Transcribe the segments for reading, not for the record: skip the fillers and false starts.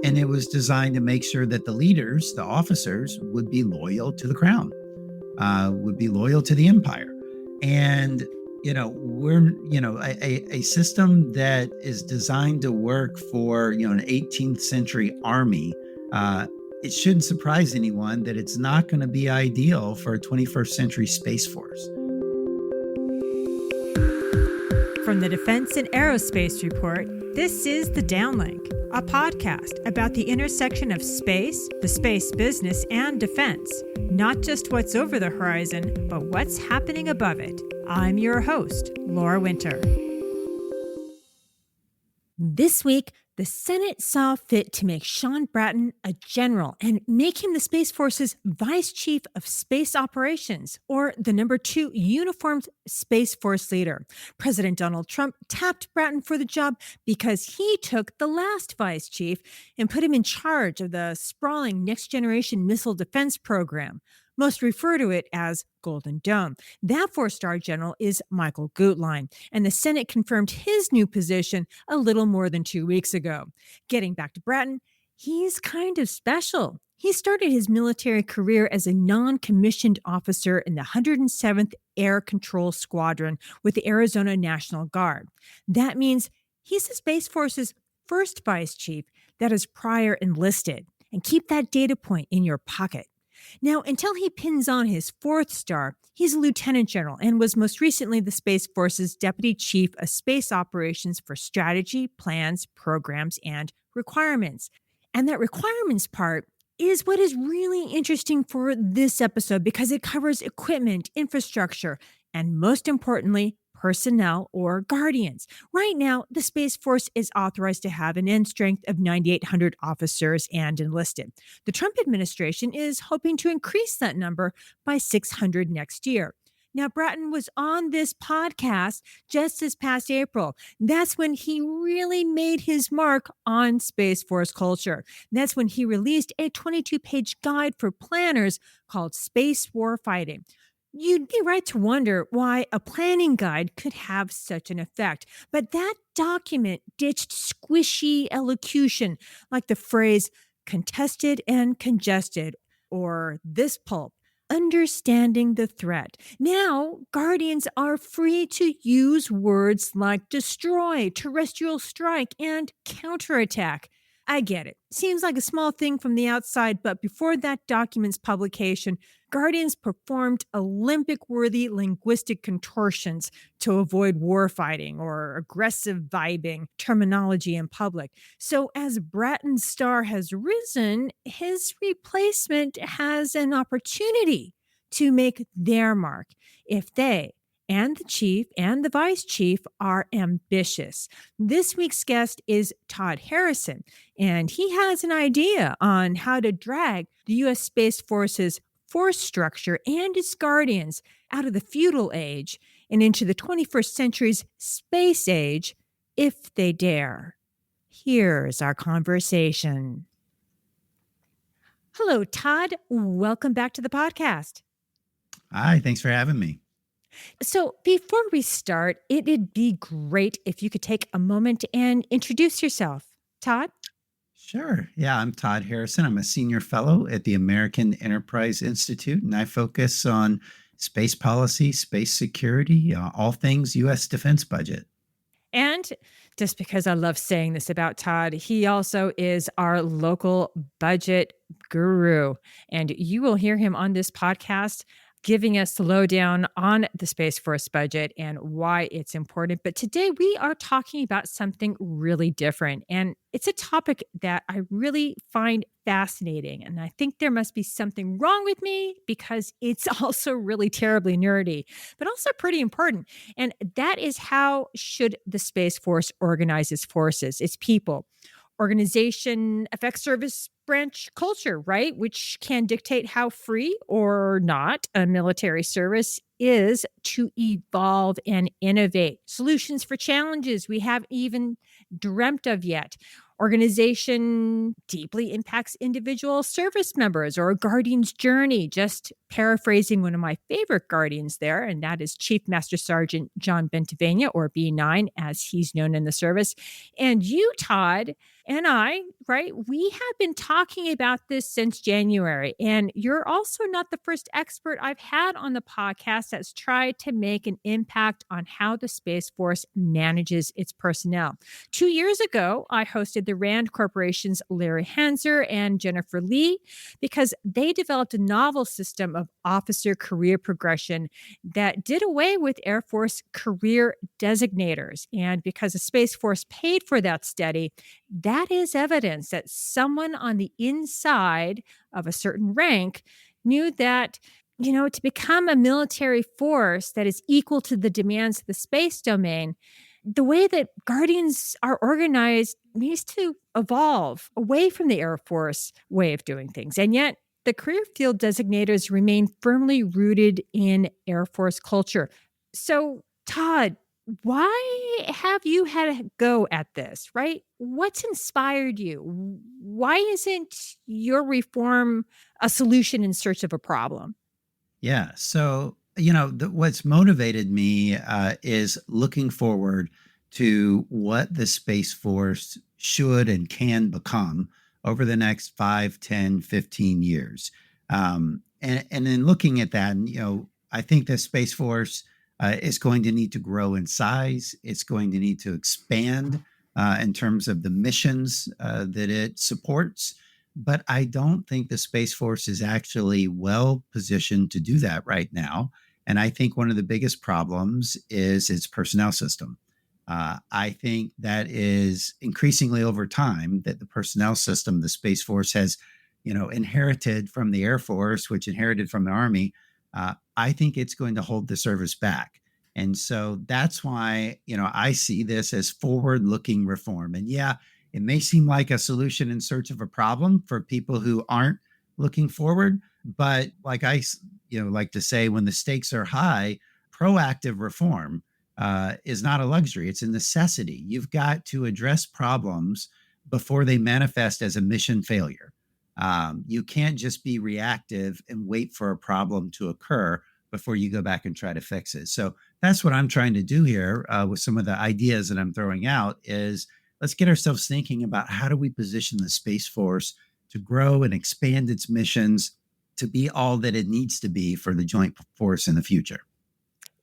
And it was designed to make sure that the leaders, the officers, would be loyal to the crown, would be loyal to the empire. And, we're, a system that is designed to work for, an 18th century army. It shouldn't surprise anyone that it's not going to be ideal for a 21st century Space Force. From the Defense and Aerospace Report, this is The Downlink, a podcast about the intersection of space, the space business, and defense. Not just what's over the horizon, but what's happening above it. I'm your host, Laura Winter. This week, the Senate saw fit to make Shawn Bratton a general and make him the Space Force's Vice Chief of Space Operations, or the number 2 uniformed Space Force leader. President Donald Trump tapped Bratton for the job because he took the last Vice Chief and put him in charge of the sprawling Next Generation Missile Defense Program. Most refer to it as Golden Dome. That 4-star general is Michael Gutlein, and the Senate confirmed his new position a little more than 2 weeks ago. Getting back to Bratton, he's kind of special. He started his military career as a non-commissioned officer in the 107th Air Control Squadron with the Arizona National Guard. That means he's the Space Force's first vice chief that is prior enlisted. And keep that data point in your pocket. Now, until he pins on his 4th star, he's a lieutenant general and was most recently the Space Force's Deputy Chief of Space Operations for Strategy, Plans, Programs, and Requirements. And that requirements part is what is really interesting for this episode because it covers equipment, infrastructure, and most importantly, personnel or guardians. Right now, the Space Force is authorized to have an end strength of 9,800 officers and enlisted. The Trump administration is hoping to increase that number by 600 next year. Now, Bratton was on this podcast just this past April. That's when he really made his mark on Space Force culture. That's when he released a 22-page guide for planners called Space Warfighting. You'd be right to wonder why a planning guide could have such an effect. But that document ditched squishy elocution like the phrase contested and congested or this pulp, understanding the threat. Now, Guardians are free to use words like destroy, terrestrial strike, and counterattack. I get it. Seems like a small thing from the outside, but before that document's publication, Guardians performed Olympic-worthy linguistic contortions to avoid warfighting or aggressive vibing terminology in public. So as Bratton's star has risen, his replacement has an opportunity to make their mark if they and the chief and the vice chief are ambitious. This week's guest is Todd Harrison, and he has an idea on how to drag the U.S. Space Force's force structure and its guardians out of the feudal age and into the 21st century's space age, if they dare. Here's our conversation. Hello, Todd. Welcome back to the podcast. Hi, thanks for having me. So before we start, it'd be great if you could take a moment and introduce yourself. Todd? Sure. Yeah, I'm Todd Harrison. I'm a senior fellow at the American Enterprise Institute, and I focus on space policy, space security, all things U.S. defense budget. And just because I love saying this about Todd, he also is our local budget guru. And you will hear him on this podcast giving us the lowdown on the Space Force budget and why it's important. But today we are talking about something really different. And it's a topic that I really find fascinating. And I think there must be something wrong with me because it's also really terribly nerdy, but also pretty important. And that is how should the Space Force organize its forces, its people. Organization affects service branch culture, right? Which can dictate how free or not a military service is to evolve and innovate solutions for challenges we haven't even dreamt of yet, Organization deeply impacts individual service members or a guardian's journey. Just paraphrasing one of my favorite guardians there, and that is Chief Master Sergeant John Bentivegna, or B9, as he's known in the service. And you, Todd, and I, right, we have been talking about this since January. And you're also not the first expert I've had on the podcast that's tried to make an impact on how the Space Force manages its personnel. 2 years ago, I hosted the RAND Corporation's Larry Hanser and Jennifer Lee because they developed a novel system of officer career progression that did away with Air Force career designators. And because the Space Force paid for that study, that is evidence that someone on the inside of a certain rank knew that, to become a military force that is equal to the demands of the space domain, the way that Guardians are organized needs to evolve away from the Air Force way of doing things. And yet, the career field designators remain firmly rooted in Air Force culture. So, Todd, why have you had a go at this, right? What's inspired you? Why isn't your reform a solution in search of a problem? Yeah. So, what's motivated me is looking forward to what the Space Force should and can become over the next 5, 10, 15 years. And in looking at that, I think the Space Force is going to need to grow in size. It's going to need to expand in terms of the missions that it supports. But I don't think the Space Force is actually well positioned to do that right now. And I think one of the biggest problems is its personnel system. I think that is increasingly over time that the personnel system the Space Force has, inherited from the Air Force, which inherited from the Army. I think it's going to hold the service back. And so that's why, I see this as forward-looking reform. And yeah, it may seem like a solution in search of a problem for people who aren't looking forward, but like I, like to say, when the stakes are high, proactive reform is not a luxury; it's a necessity. You've got to address problems before they manifest as a mission failure. You can't just be reactive and wait for a problem to occur before you go back and try to fix it. So that's what I'm trying to do here with some of the ideas that I'm throwing out is let's get ourselves thinking about how do we position the Space Force to grow and expand its missions to be all that it needs to be for the joint force in the future.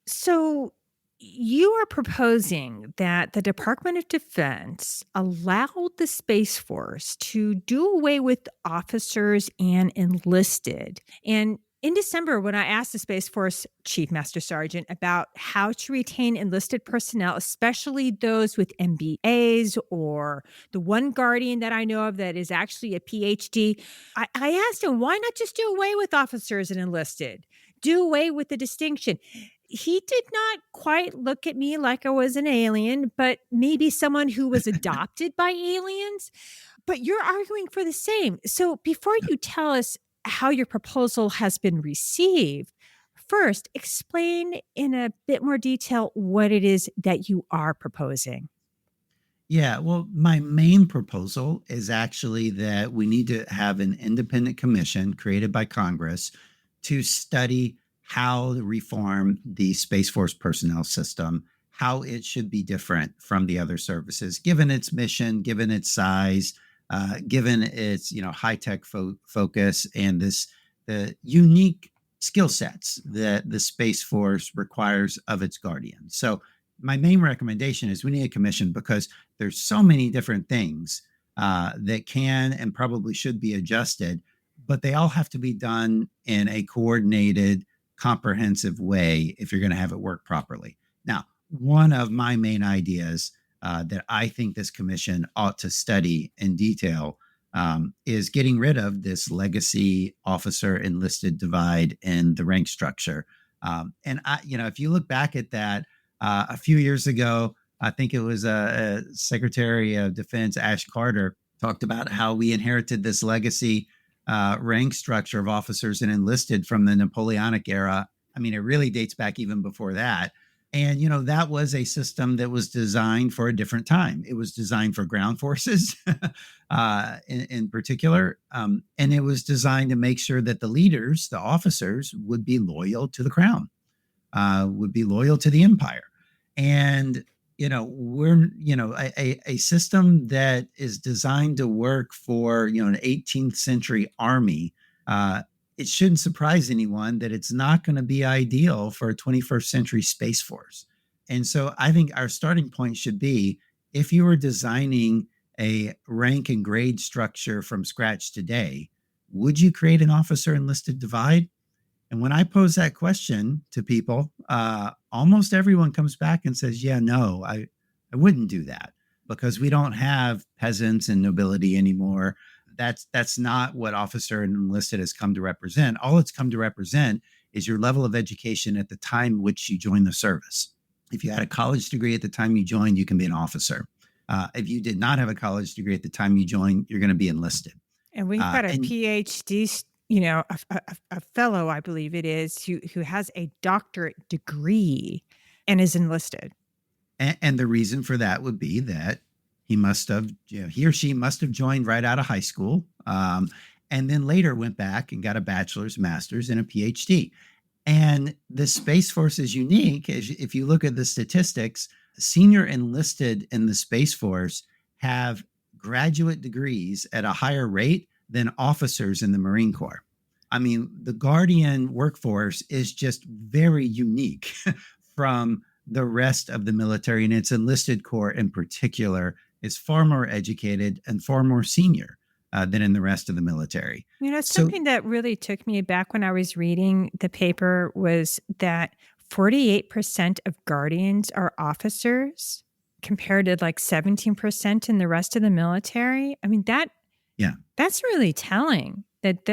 So, you are proposing that the Department of Defense allowed the Space Force to do away with officers and enlisted. And in December, when I asked the Space Force Chief Master Sergeant about how to retain enlisted personnel, especially those with MBAs or the one Guardian that I know of that is actually a PhD, I asked him, why not just do away with officers and enlisted? Do away with the distinction. He did not quite look at me like I was an alien, but maybe someone who was adopted by aliens. But you're arguing for the same. So before you tell us how your proposal has been received, first explain in a bit more detail what it is that you are proposing. Yeah, well, my main proposal is actually that we need to have an independent commission created by Congress to study how to reform the Space Force personnel system, how it should be different from the other services, given its mission, given its size, given its high tech focus, and the unique skill sets that the Space Force requires of its guardians. So my main recommendation is we need a commission because there's so many different things that can and probably should be adjusted, but they all have to be done in a coordinated, comprehensive way if you're going to have it work properly. Now, one of my main ideas that I think this commission ought to study in detail is getting rid of this legacy officer enlisted divide in the rank structure. If you look back at that a few years ago, I think it was Secretary of Defense Ash Carter talked about how we inherited this legacy rank structure of officers and enlisted from the Napoleonic era. I mean, it really dates back even before that. And, that was a system that was designed for a different time. It was designed for ground forces in particular. And it was designed to make sure that the leaders, the officers, would be loyal to the crown, would be loyal to the empire. And, we're, a system that is designed to work for, an 18th century army. It shouldn't surprise anyone that it's not going to be ideal for a 21st century space force. And so I think our starting point should be, if you were designing a rank and grade structure from scratch today, would you create an officer enlisted divide? And when I pose that question to people, almost everyone comes back and says, yeah, no, I wouldn't do that, because we don't have peasants and nobility anymore. That's not what officer and enlisted has come to represent. All it's come to represent is your level of education at the time which you join the service. If you had a college degree at the time you joined, you can be an officer. If you did not have a college degree at the time you joined, you're going to be enlisted. And we've got a And PhD, a fellow, I believe it is, who has a doctorate degree and is enlisted. And the reason for that would be that he must have, he or she must have joined right out of high school, and then later went back and got a bachelor's, master's, and a PhD. And the Space Force is unique. If you look at the statistics, senior enlisted in the Space Force have graduate degrees at a higher rate than officers in the Marine Corps. I mean, the Guardian workforce is just very unique from the rest of the military, and its enlisted corps in particular is far more educated and far more senior than in the rest of the military. Something that really took me back when I was reading the paper was that 48% of Guardians are officers compared to like 17% in the rest of the military. I mean, that's really telling that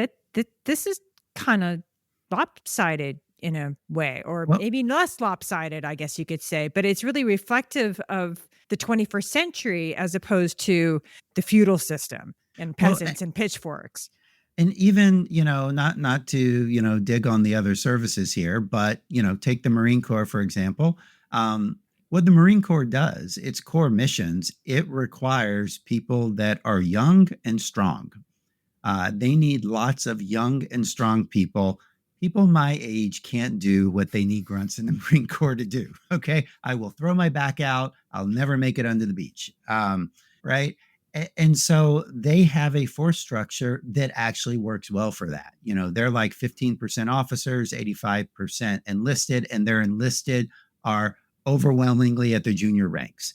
this is kind of lopsided in a way, or maybe less lopsided, I guess you could say, but it's really reflective of the 21st century as opposed to the feudal system and peasants and pitchforks. And even, not to, dig on the other services here, but, take the Marine Corps, for example. What the Marine Corps does, its core missions, it requires people that are young and strong. They need lots of young and strong people. People my age can't do what they need grunts in the Marine Corps to do. Okay. I will throw my back out. I'll never make it under the beach. Right. And so they have a force structure that actually works well for that. They're like 15% officers, 85% enlisted, and their enlisted are overwhelmingly at the junior ranks.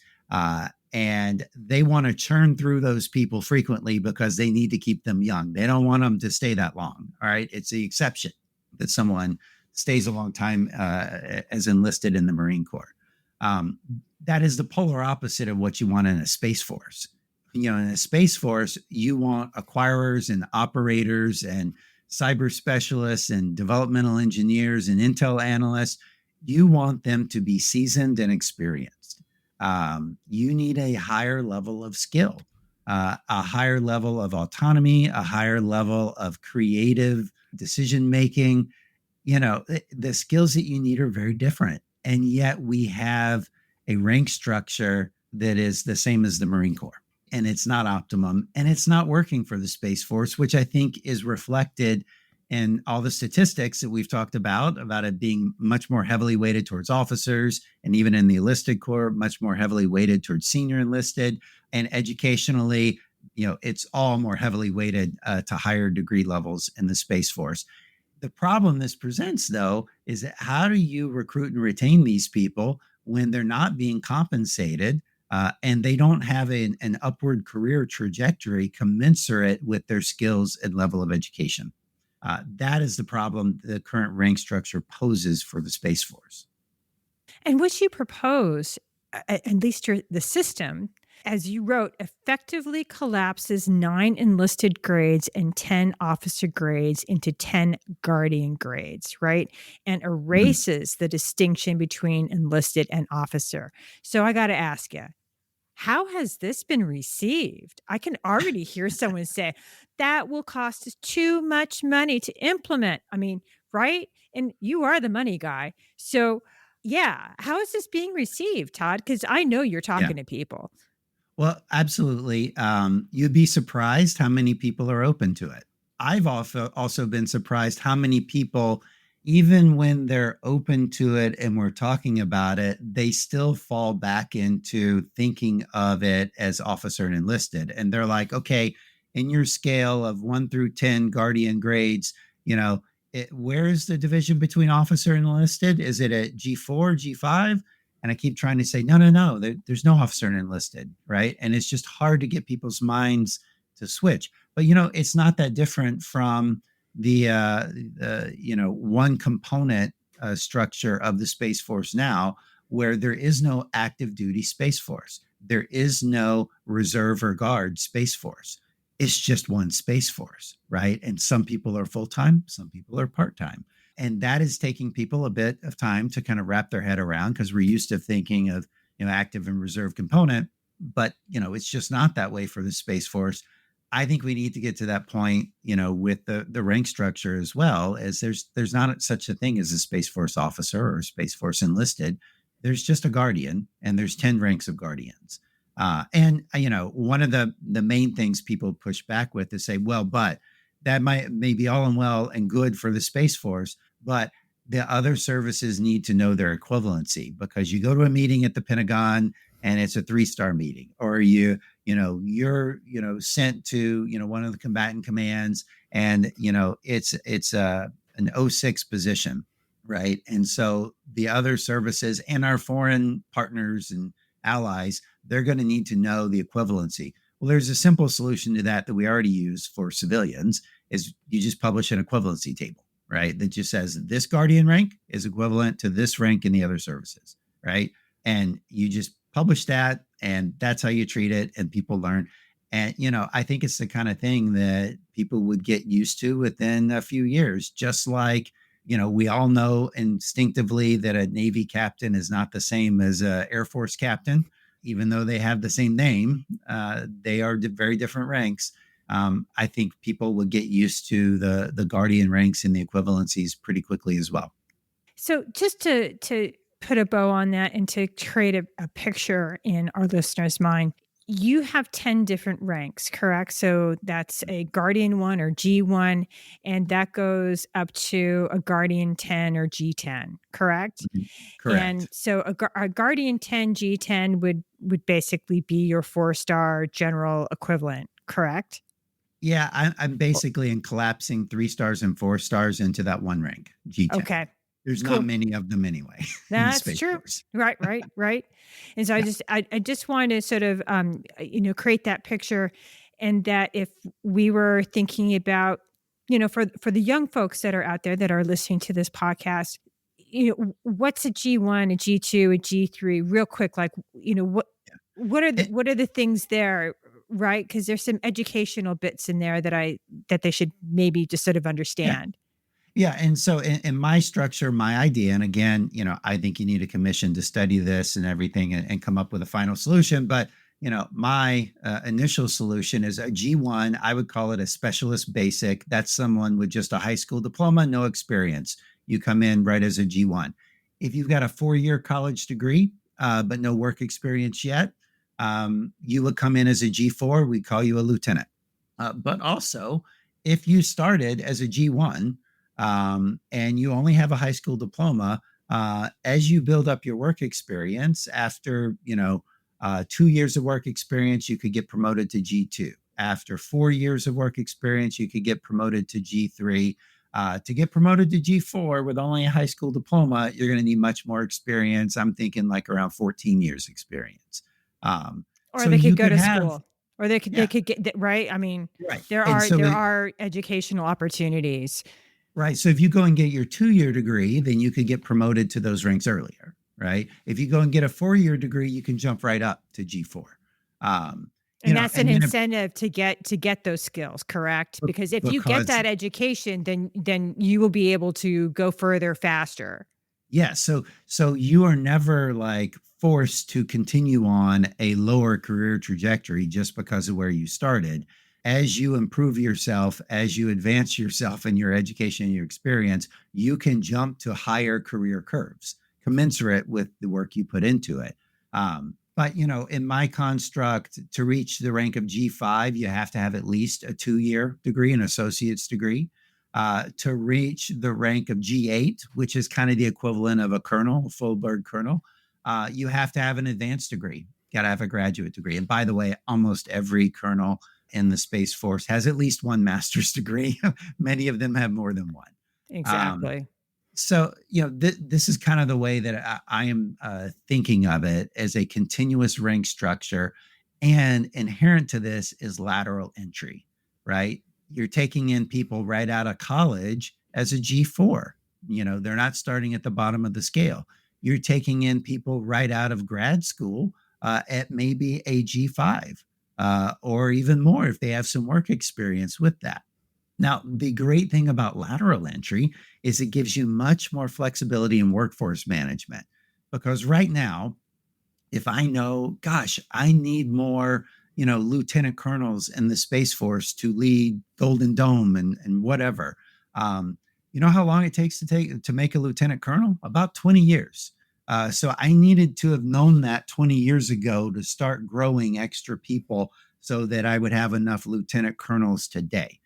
And they want to churn through those people frequently because they need to keep them young. They don't want them to stay that long. All right. It's the exception that someone stays a long time as enlisted in the Marine Corps. That is the polar opposite of what you want in a Space Force. In a Space Force, you want acquirers and operators and cyber specialists and developmental engineers and intel analysts. You want them to be seasoned and experienced. You need a higher level of skill, a higher level of autonomy, a higher level of creative decision making. The skills that you need are very different. And yet we have a rank structure that is the same as the Marine Corps. And it's not optimum, and it's not working for the Space Force, which I think is reflected in all the statistics that we've talked about it being much more heavily weighted towards officers, and even in the enlisted corps, much more heavily weighted towards senior enlisted. And educationally, it's all more heavily weighted to higher degree levels in the Space Force. The problem this presents, though, is that how do you recruit and retain these people when they're not being compensated and they don't have an upward career trajectory commensurate with their skills and level of education? That is the problem the current rank structure poses for the Space Force. And what you propose, at least the system, as you wrote, effectively collapses 9 enlisted grades and 10 officer grades into 10 guardian grades, right? And erases the distinction between enlisted and officer. So I got to ask you, how has this been received? I can already hear someone say, that will cost us too much money to implement. I mean, right? And you are the money guy. So, Yeah. How is this being received, Todd? Because I know you're Yeah. talking to people. Well, absolutely. You'd be surprised how many people are open to it. I've also been surprised how many people, even when they're open to it and we're talking about it, they still fall back into thinking of it as officer and enlisted. And they're like, okay, in your scale of 1 through 10 Guardian grades, where's the division between officer and enlisted? Is it at G4, G5? And I keep trying to say, no, no, no, there's no officer and enlisted, right? And it's just hard to get people's minds to switch. But it's not that different from the one component structure of the Space Force now, where there is no active duty Space Force. There is no reserve or guard Space Force. It's just one Space Force, right? And some people are full time, some people are part time. And that is taking people a bit of time to kind of wrap their head around, because we're used to thinking of active and reserve component, but it's just not that way for the Space Force. I think we need to get to that point, with the rank structure as well. As there's not such a thing as a Space Force officer or Space Force enlisted. There's just a guardian, and there's 10 ranks of guardians. And one of the main things people push back with is say, well, but that may be all and well and good for the Space Force, but the other services need to know their equivalency, because you go to a meeting at the Pentagon and it's a 3-star meeting, or you're sent to one of the combatant commands, and it's an O6 position, right? And so the other services and our foreign partners and allies, they're going to need to know the equivalency. Well, there's a simple solution to that we already use for civilians, is you just publish an equivalency table, right? That just says this Guardian rank is equivalent to this rank in the other services, right? And you just publish that, and that's how you treat it, and people learn. And, I think it's the kind of thing that people would get used to within a few years, just like, we all know instinctively that a Navy captain is not the same as an Air Force captain, even though they have the same name. They are very different ranks. I think people will get used to the Guardian ranks and the equivalencies pretty quickly as well. So just to put a bow on that and to create a picture in our listeners' mind, you have 10 different ranks, correct? So that's a Guardian 1 or G1, and that goes up to a Guardian 10 or G10, correct? Mhm. And Correct. so a Guardian 10 G10 would basically be your 4-star general equivalent, correct? Yeah, I'm basically in collapsing 3 stars and 4 stars into that one rank, G10. Okay. There's not Cool. many of them anyway in the That's Space true. Force. Right, right, right. And so Yeah. I just want to sort of create that picture, and that if we were thinking about, for the young folks that are out there that are listening to this podcast, what's a G1, a G2, a G3, real quick, like, It, what are the things there, right? Because there's some educational bits in there that they should maybe just sort of yeah. understand. Yeah. And so in my structure, my idea, and again, I think you need a commission to study this and everything, and come up with a final solution. But, my initial solution is a G1. I would call it a specialist basic. That's someone with just a high school diploma, no experience. You come in right as a G1. If you've got a 4-year college degree, but no work experience yet, you would come in as a G4. We call you a lieutenant. But also, if you started as a G1, and you only have a high school diploma, as you build up your work experience, after 2 years of work experience, you could get promoted to G2. After 4 years of work experience, you could get promoted to G3. To get promoted to G4 with only a high school diploma, you're going to need much more experience. I'm thinking like around 14 years experience. Um, Or so they could you go could to have, school, or they yeah, could get right. I mean, right. there And are so there it, are educational opportunities. Right. So if you go and get your 2-year degree, then you could get promoted to those ranks earlier. Right. If you go and get a 4-year degree, you can jump right up to G4. Um, And that's an and then if, incentive to get those skills, correct? Because if you get because that education, then you will be able to go further faster. yeah, so you are never like forced to continue on a lower career trajectory just because of where you started. As you improve yourself, as you advance yourself in your education and your experience, you can jump to higher career curves, commensurate with the work you put into it. But, in my construct, to reach the rank of G5, you have to have at least a 2-year degree, an associate's degree. To reach the rank of G8, which is kind of the equivalent of a colonel, a full bird colonel, you have to have an advanced degree. Got to have a graduate degree. And by the way, almost every colonel in the Space Force has at least one master's degree. Many of them have more than one. Um, Exactly. so, this is kind of the way that I am thinking of it, as a continuous rank structure. And inherent to this is lateral entry, right? You're taking in people right out of college as a G4. They're not starting at the bottom of the scale. You're taking in people right out of grad school at maybe a G5 or even more if they have some work experience with that. Now, the great thing about lateral entry is it gives you much more flexibility in workforce management, because right now, if I know, gosh, I need more, lieutenant colonels in the Space Force to lead Golden Dome and whatever. You know how long it takes to make a lieutenant colonel? About 20 years. So I needed to have known that 20 years ago to start growing extra people so that I would have enough lieutenant colonels today.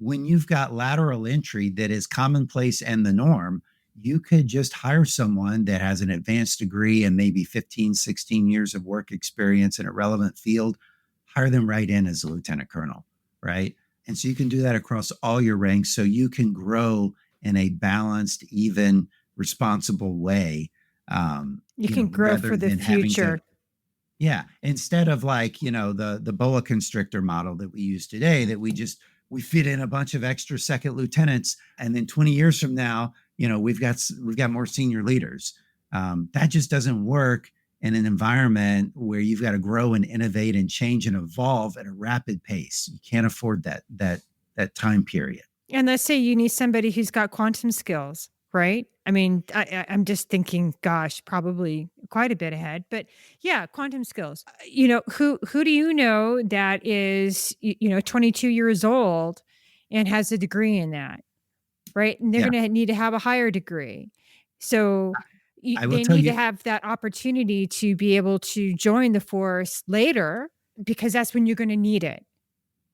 When you've got lateral entry that is commonplace and the norm, you could just hire someone that has an advanced degree and maybe 15, 16 years of work experience in a relevant field, hire them right in as a lieutenant colonel, right? And so you can do that across all your ranks, so you can grow in a balanced, even, responsible way, You can grow rather for the than having to, future. yeah, instead of like, the boa constrictor model that we use today, that we fit in a bunch of extra second lieutenants, and then 20 years from now, we've got more senior leaders. That just doesn't work in an environment where you've got to grow and innovate and change and evolve at a rapid pace. You can't afford that time period. And let's say you need somebody who's got quantum skills, right? I mean, I'm just thinking, gosh, probably quite a bit ahead, but yeah, quantum skills. Who do you know that is 22 years old and has a degree in that, right? And they're Yeah, going to need to have a higher degree, so I will they tell need to you. have that opportunity to be able to join the force later, because that's when you're going to need it.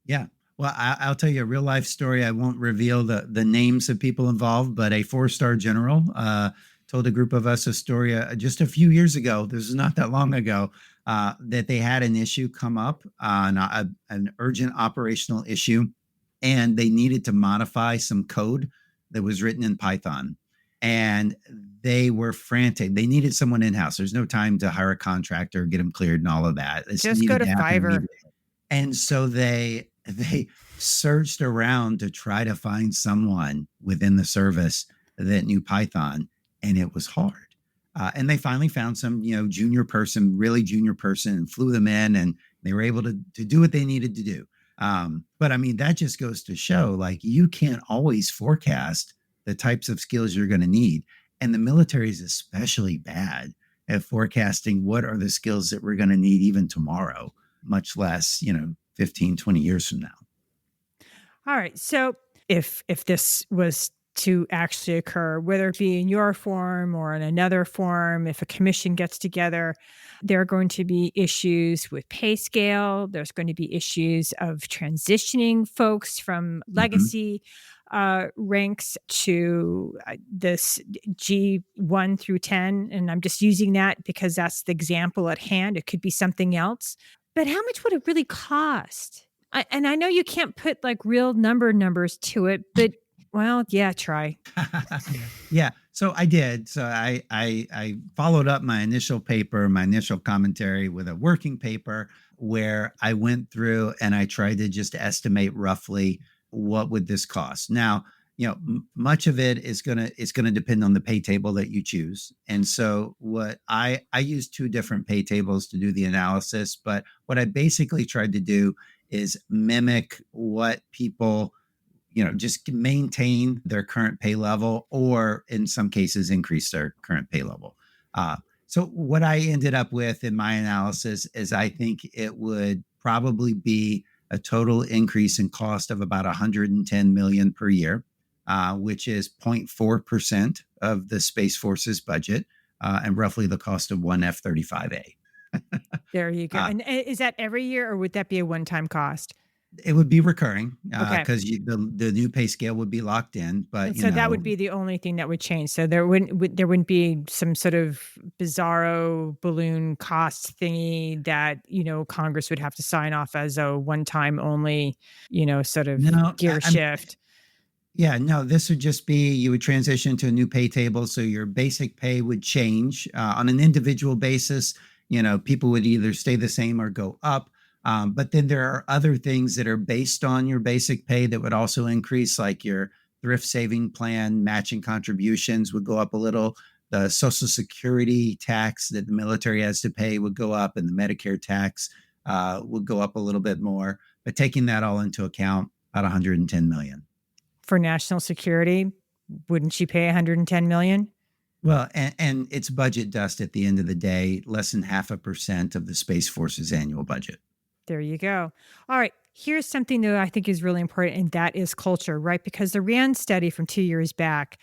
Yeah. Well, I'll tell you a real life story. I won't reveal the names of people involved, but a 4-star general told a group of us a story just a few years ago. This is not that long ago, that they had an issue come up on an urgent operational issue, and they needed to modify some code that was written in Python. And they were frantic. They needed someone in house. There's no time to hire a contractor, get them cleared, and all of that. This Just go needed to to happen Fiverr. immediately. And so they searched around to try to find someone within the service that knew Python, and it was hard. And they finally found some, junior person, really junior person, and flew them in, and they were able to do what they needed to do. But I mean, that just goes to show, like, you can't always forecast the types of skills you're going to need. And the military is especially bad at forecasting what are the skills that we're going to need even tomorrow, much less, 15, 20 years from now. All right. So if this was to actually occur, whether it be in your form or in another form, if a commission gets together, there are going to be issues with pay scale. There's going to be issues of transitioning folks from Mhm. legacy ranks to this G1 through 10. And I'm just using that because that's the example at hand. It could be something else. But how much would it really cost? And I know you can't put like real numbers to it, but well, yeah, try. Yeah. So I did. So I followed up my initial paper, my initial commentary, with a working paper where I went through and I tried to just estimate roughly what would this cost. Now, much of it is gonna depend on the pay table that you choose. And so what I used 2 different pay tables to do the analysis, but what I basically tried to do is mimic what people, just maintain their current pay level, or in some cases increase their current pay level. So what I ended up with in my analysis is, I think it would probably be a total increase in cost of about 110 million per year. which is 0.4% of the Space Force's budget, and roughly the cost of one F-35A. There you go. Uh, And is that every year or would that be a one-time cost? it would be recurring Okay. because the new pay scale would be locked in, but And so that would be the only thing that would change. So there wouldn't be some sort of bizarro balloon cost thingy that, Congress would have to sign off as a one-time only, sort of no, gear I'm shift. Yeah, no, this would just be you would transition to a new pay table. So your basic pay would change on an individual basis. People would either stay the same or go up. But then there are other things that are based on your basic pay that would also increase, like your thrift saving plan, matching contributions would go up a little. The Social Security tax that the military has to pay would go up, and the Medicare tax would go up a little bit more. But taking that all into account, about 110 million. For national security, wouldn't you pay 110 million? Well, and it's budget dust at the end of the day, less than 0.5% of the Space Force's annual budget. There you go. All right. Here's something that I think is really important, and that is culture, right? Because the RAND study from 2 years back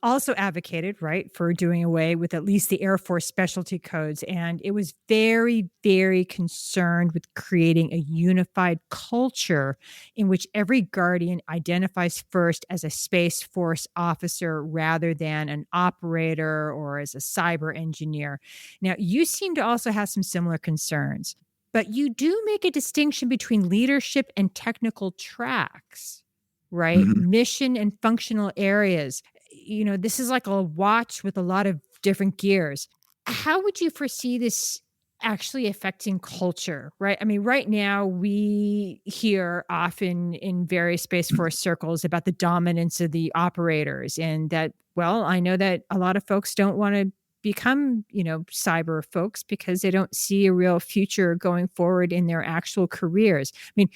also advocated, right, for doing away with at least the Air Force specialty codes. And it was very, very concerned with creating a unified culture in which every Guardian identifies first as a Space Force officer rather than an operator or as a cyber engineer. Now, you seem to also have some similar concerns. But you do make a distinction between leadership and technical tracks, right? Mhm. Mission and functional areas. This is like a watch with a lot of different gears. How would you foresee this actually affecting culture, right? I mean, right now we hear often in various Space Force circles about the dominance of the operators and that, well, I know that a lot of folks don't want to become, cyber folks because they don't see a real future going forward in their actual careers. I mean,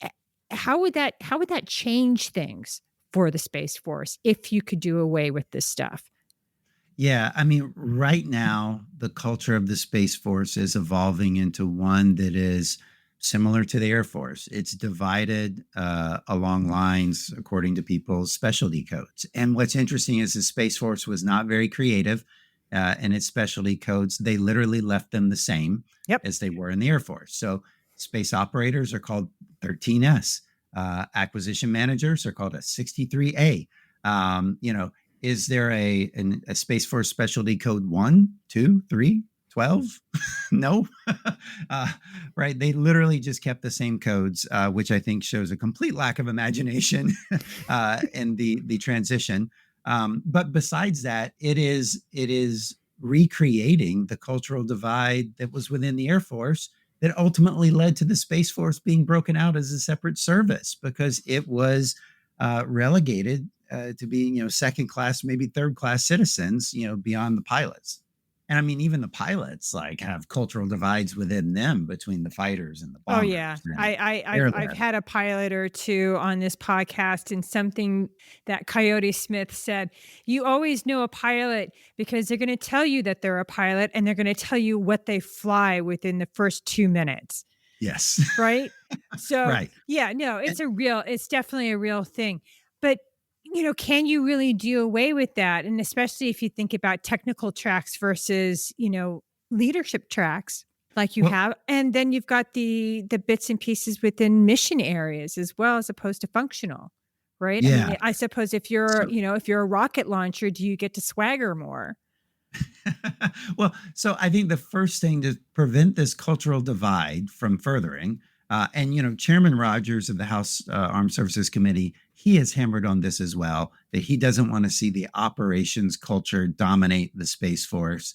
eh, how would that change things for the Space Force if you could do away with this stuff? Yeah, I mean, right now, the culture of the Space Force is evolving into one that is similar to the Air Force. It's divided along lines according to people's specialty codes. And what's interesting is the Space Force was not very creative in its specialty codes. They literally left them the same Yep. as they were in the Air Force. So space operators are called 13S. Acquisition managers are called a 63A. Is there a Space Force specialty code 1, 2, 3, 12? No. uh, right. They literally just kept the same codes, which I think shows a complete lack of imagination in the transition. But besides that, it is recreating the cultural divide that was within the Air Force that ultimately led to the Space Force being broken out as a separate service because it was relegated to being, second class, maybe third class citizens, beyond the pilots. And I mean, even the pilots like have cultural divides within them between the fighters and the Oh yeah. bombers. And I've had a pilot or two on this podcast, and something that Coyote Smith said, you always know a pilot because they're going to tell you that they're a pilot and they're going to tell you what they fly within the first 2 minutes. yes, Right? So, right. yeah, no, And, it's definitely a real thing. But, can you really do away with that? And especially if you think about technical tracks versus, leadership tracks like you well, have. And then you've got the bits and pieces within mission areas as well as opposed to functional. Right? I yeah. mean, I suppose if you're, So if you're a rocket launcher, do you get to swagger more? well, so I think the first thing to prevent this cultural divide from furthering, and Chairman Rogers of the House Armed Services Committee, he has hammered on this as well that he doesn't want to see the operations culture dominate the Space Force.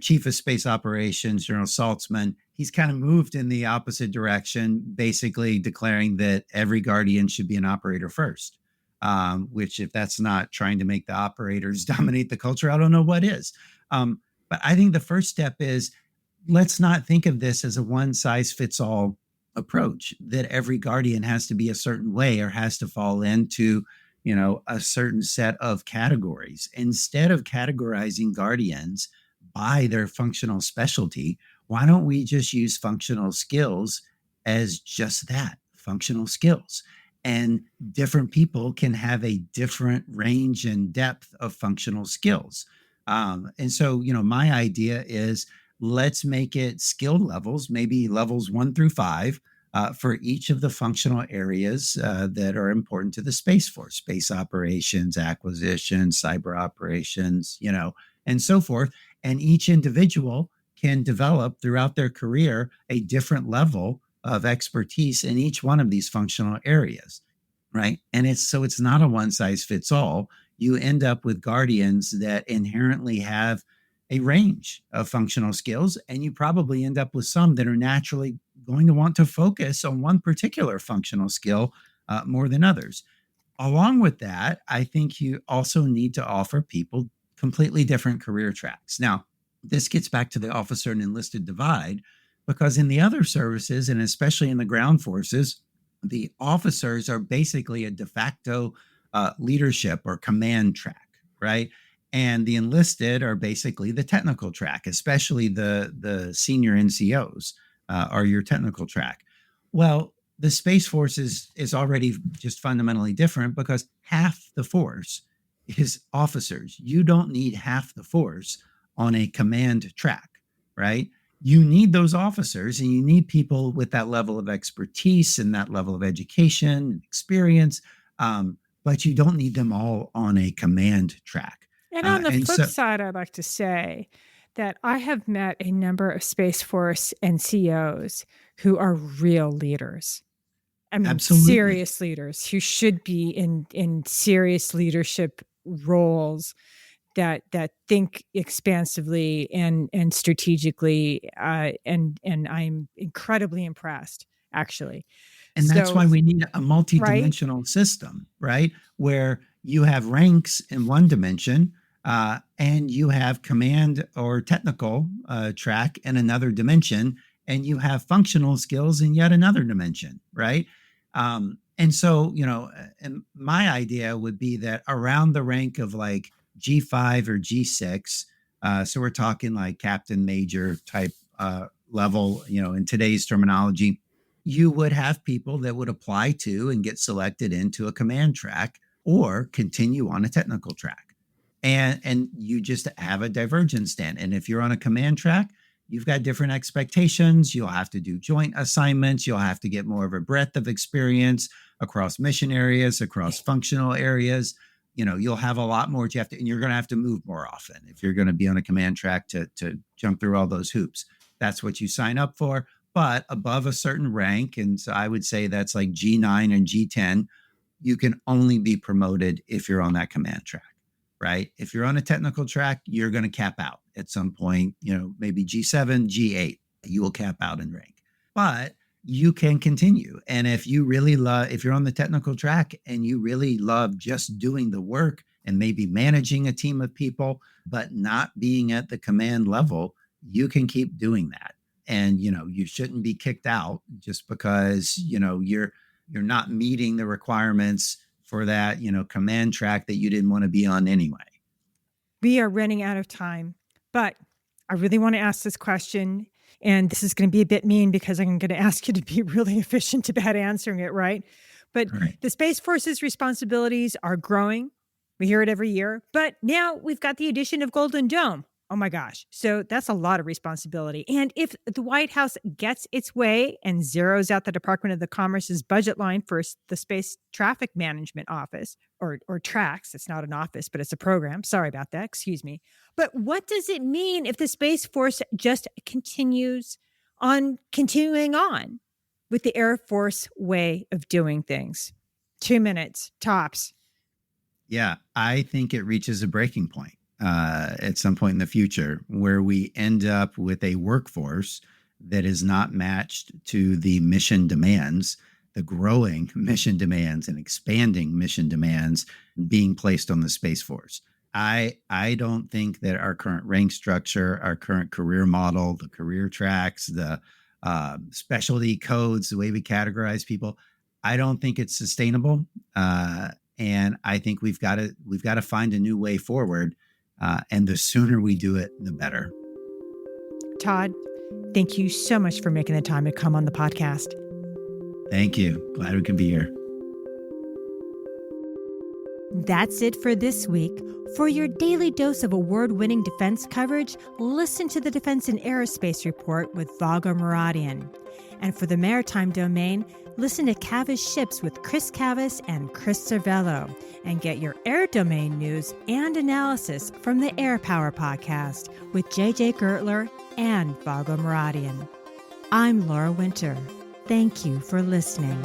Chief of Space Operations, General Saltzman, he's kind of moved in the opposite direction, basically declaring that every Guardian should be an operator first. Which, if that's not trying to make the operators dominate the culture, I don't know what is. But I think the first step is let's not think of this as a one size fits all approach that every Guardian has to be a certain way or has to fall into, a certain set of categories. Instead of categorizing Guardians by their functional specialty, why don't we just use functional skills as just that, functional skills? And different people can have a different range and depth of functional skills. And so, my idea is let's make it skill levels, maybe levels 1 through 5, for each of the functional areas that are important to the Space Force: space operations, acquisition, cyber operations, and so forth. And each individual can develop throughout their career a different level of expertise in each one of these functional areas, right? And it's not a one size fits all. You end up with guardians that inherently have a range of functional skills, and you probably end up with some that are naturally going to want to focus on one particular functional skill more than others. Along with that, I think you also need to offer people completely different career tracks. Now, this gets back to the officer and enlisted divide, because in the other services, and especially in the ground forces, the officers are basically a de facto leadership or command track, right? And the enlisted are basically the technical track, especially the senior NCOs are your technical track. Well, the Space Force is already just fundamentally different because half the force is officers. You don't need half the force on a command track, right? You need those officers, and you need people with that level of expertise and that level of education and experience, but you don't need them all on a command track. And on the And flip so, side, I'd like to say that I have met a number of Space Force NCOs who are real leaders. I mean, absolutely. serious leaders who should be in serious leadership roles that think expansively and strategically, and I'm incredibly impressed, actually. And that's So, why we need a right? multi-dimensional system, right? Where you have ranks in one dimension, and you have command or technical track in another dimension, and you have functional skills in yet another dimension, right? And so, and my idea would be that around the rank of like G5 or G6, so we're talking like captain major type level, in today's terminology, you would have people that would apply to and get selected into a command track or continue on a technical track. And you just have a divergence stand. And if you're on a command track, you've got different expectations. You'll have to do joint assignments. You'll have to get more of a breadth of experience across mission areas, across functional areas. You'll have a lot more you have to, and you're going to have to move more often if you're going to be on a command track to jump through all those hoops. That's what you sign up for. But above a certain rank, and so I would say that's like G9 and G10, you can only be promoted if you're on that command track, right? If you're on a technical track, you're going to cap out at some point, maybe G7, G8, you will cap out in rank. But you can continue. And if you're on the technical track and you really love just doing the work and maybe managing a team of people, but not being at the command level, you can keep doing that. And you shouldn't be kicked out just because you're not meeting the requirements for that command track that you didn't want to be on anyway. We are running out of time, but I really want to ask this question. And this is going to be a bit mean because I'm going to ask you to be really efficient about answering it, right? But Right. the Space Force's responsibilities are growing. We hear it every year. But now we've got the addition of Golden Dome. Oh my gosh. So that's a lot of responsibility. And if the White House gets its way and zeroes out the Department of the Commerce's budget line for the Space Traffic Management Office, or TRAX, it's not an office, but it's a program. Sorry about that. Excuse me. But what does it mean if the Space Force just continuing on with the Air Force way of doing things? 2 minutes, tops. Yeah, I think it reaches a breaking point at some point in the future where we end up with a workforce that is not matched to the mission demands, the growing mission demands and expanding mission demands being placed on the Space Force. I don't think that our current rank structure, our current career model, the career tracks, the specialty codes, the way we categorize people, I don't think it's sustainable. And I think we've got to find a new way forward. And the sooner we do it, the better. Todd, thank you so much for making the time to come on the podcast. Thank you. Glad we can be here. That's it for this week. For your daily dose of award-winning defense coverage, listen to the Defense and Aerospace Report with Vago Muradian. And for the maritime domain, listen to Cavas Ships with Chris Cavas and Chris Cervello. And get your air domain news and analysis from the Air Power Podcast with JJ Gertler and Vago Muradian. I'm Laura Winter. Thank you for listening.